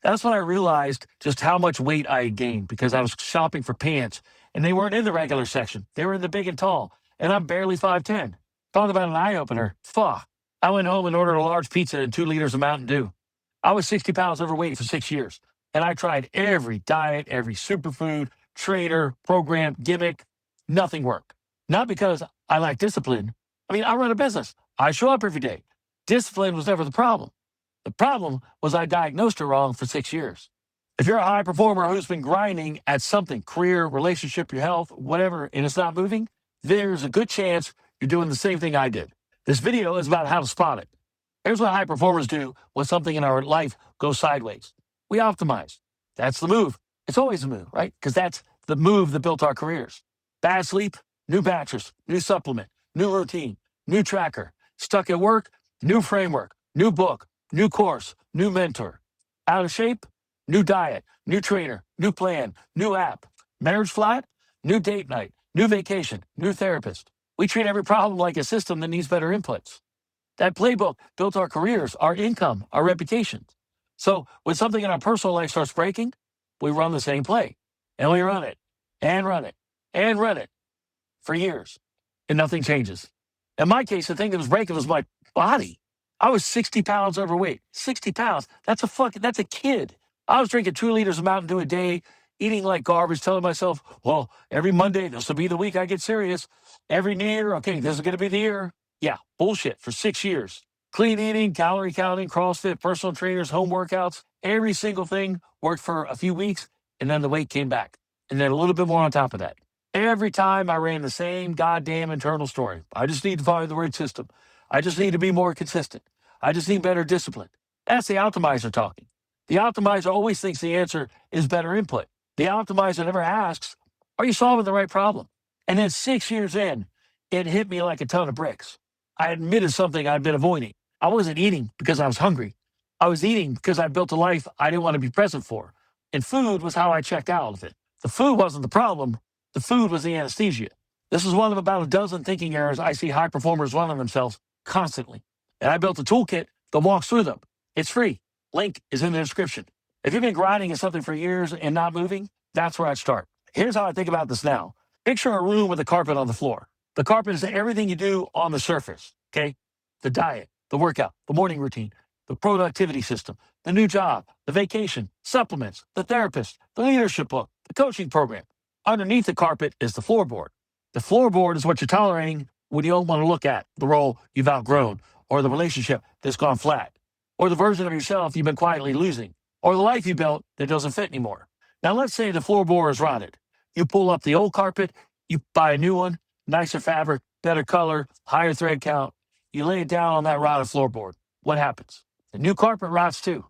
That's when I realized just how much weight I had gained because I was shopping for pants and they weren't in the regular section. They were in the big and tall, and I'm barely 5'10". Talk about an eye opener. Fuck. I went home and ordered a large pizza and 2 liters of Mountain Dew. I was 60 pounds overweight for 6 years, and I tried every diet, every superfood, trainer, program, gimmick. Nothing worked. Not because I lack discipline. I mean, I run a business. I show up every day. Discipline was never the problem. The problem was I diagnosed it wrong for 6 years. If you're a high performer who's been grinding at something, career, relationship, your health, whatever, and it's not moving, there's a good chance you're doing the same thing I did. This video is about how to spot it. Here's what high performers do when something in our life goes sideways. We optimize. That's the move. It's always a move, right? Because that's the move that built our careers. Bad sleep, new mattress, new supplement, new routine, new tracker. Stuck at work, new framework, new book, new course, new mentor. Out of shape, new diet, new trainer, new plan, new app. Marriage flat, new date night, new vacation, new therapist. We treat every problem like a system that needs better inputs. That playbook built our careers, our income, our reputations. So when something in our personal life starts breaking, we run the same play. And we run it, and run it, and run it for years. And nothing changes. In my case, the thing that was breaking was my body. I was 60 pounds overweight. 60 pounds. That's a kid. I was drinking 2 liters of Mountain Dew a day, eating like garbage, telling myself, well, every Monday, this will be the week I get serious. Every New Year, okay, this is going to be the year. Yeah, bullshit for 6 years. Clean eating, calorie counting, CrossFit, personal trainers, home workouts, every single thing worked for a few weeks, and then the weight came back. And then a little bit more on top of that. Every time I ran the same goddamn internal story. I just need to follow the right system. I just need to be more consistent. I just need better discipline. That's the optimizer talking. The optimizer always thinks the answer is better input. The optimizer never asks, are you solving the right problem? And then 6 years in, it hit me like a ton of bricks. I admitted something I'd been avoiding. I wasn't eating because I was hungry. I was eating because I built a life I didn't want to be present for. And food was how I checked out of it. The food wasn't the problem. The food was the anesthesia. This is one of about a dozen thinking errors I see high performers run on themselves constantly. And I built a toolkit that walks through them. It's free. Link is in the description. If you've been grinding at something for years and not moving, that's where I'd start. Here's how I think about this now. Picture a room with a carpet on the floor. The carpet is everything you do on the surface, okay? The diet, the workout, the morning routine, the productivity system, the new job, the vacation, supplements, the therapist, the leadership book, the coaching program. Underneath the carpet is the floorboard. The floorboard is what you're tolerating when you don't want to look at, the role you've outgrown, or the relationship that's gone flat, or the version of yourself you've been quietly losing, or the life you built that doesn't fit anymore. Now, let's say the floorboard is rotted. You pull up the old carpet, you buy a new one, nicer fabric, better color, higher thread count. You lay it down on that rotted floorboard. What happens? The new carpet rots too.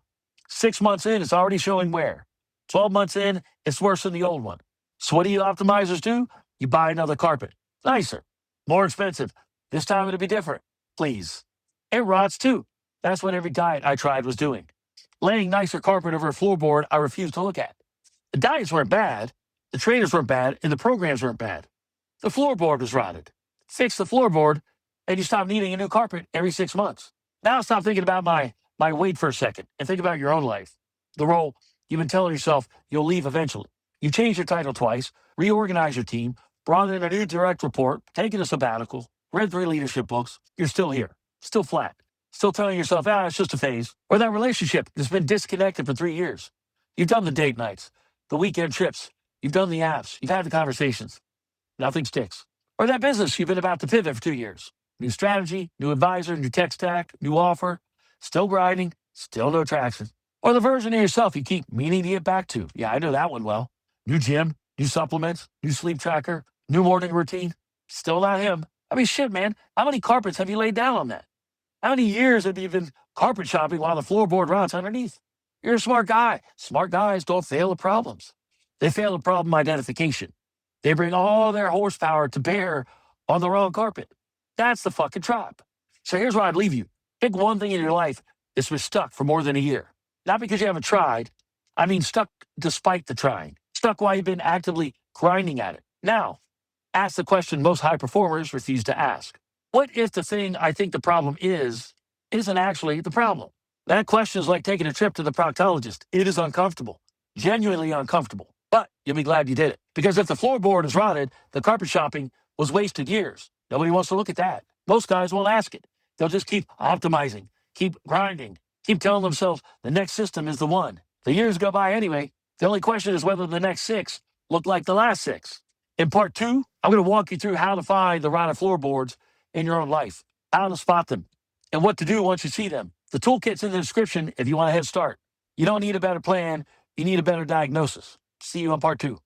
6 months in, it's already showing wear. 12 months in, it's worse than the old one. So what do you optimizers do? You buy another carpet. Nicer, more expensive. This time it'll be different. Please. It rots too. That's what every diet I tried was doing. Laying nicer carpet over a floorboard I refused to look at. The diets weren't bad. The trainers weren't bad. And the programs weren't bad. The floorboard was rotted. Fix the floorboard, and you stop needing a new carpet every 6 months. Now stop thinking about my weight for a second and think about your own life. The role you've been telling yourself you'll leave eventually. You've changed your title twice, reorganized your team, brought in a new direct report, taken a sabbatical, read 3 leadership books. You're still here, still flat, still telling yourself, it's just a phase. Or that relationship that's been disconnected for 3 years. You've done the date nights, the weekend trips. You've done the apps. You've had the conversations. Nothing sticks. Or that business you've been about to pivot for 2 years. New strategy, new advisor, new tech stack, new offer. Still grinding, still no traction. Or the version of yourself you keep meaning to get back to. Yeah, I know that one well. New gym, new supplements, new sleep tracker, new morning routine. Still not him. I mean, shit, man. How many carpets have you laid down on that? How many years have you been carpet shopping while the floorboard rots underneath? You're a smart guy. Smart guys don't fail at problems. They fail at problem identification. They bring all their horsepower to bear on the wrong carpet. That's the fucking trap. So here's where I'd leave you. Pick one thing in your life that's been stuck for more than a year. Not because you haven't tried. I mean, stuck despite the trying. Stuck while you've been actively grinding at it. Now, ask the question most high performers refuse to ask. What if the thing I think the problem is, isn't actually the problem? That question is like taking a trip to the proctologist. It is uncomfortable, genuinely uncomfortable. But you'll be glad you did it. Because if the floorboard is rotted, the carpet shopping was wasted years. Nobody wants to look at that. Most guys won't ask it. They'll just keep optimizing, keep grinding, keep telling themselves the next system is the one. The years go by anyway. The only question is whether the next 6 look like the last 6. In part 2, I'm going to walk you through how to find the rotted floorboards in your own life, how to spot them, and what to do once you see them. The toolkit's in the description if you want a head start. You don't need a better plan. You need a better diagnosis. See you on part 2.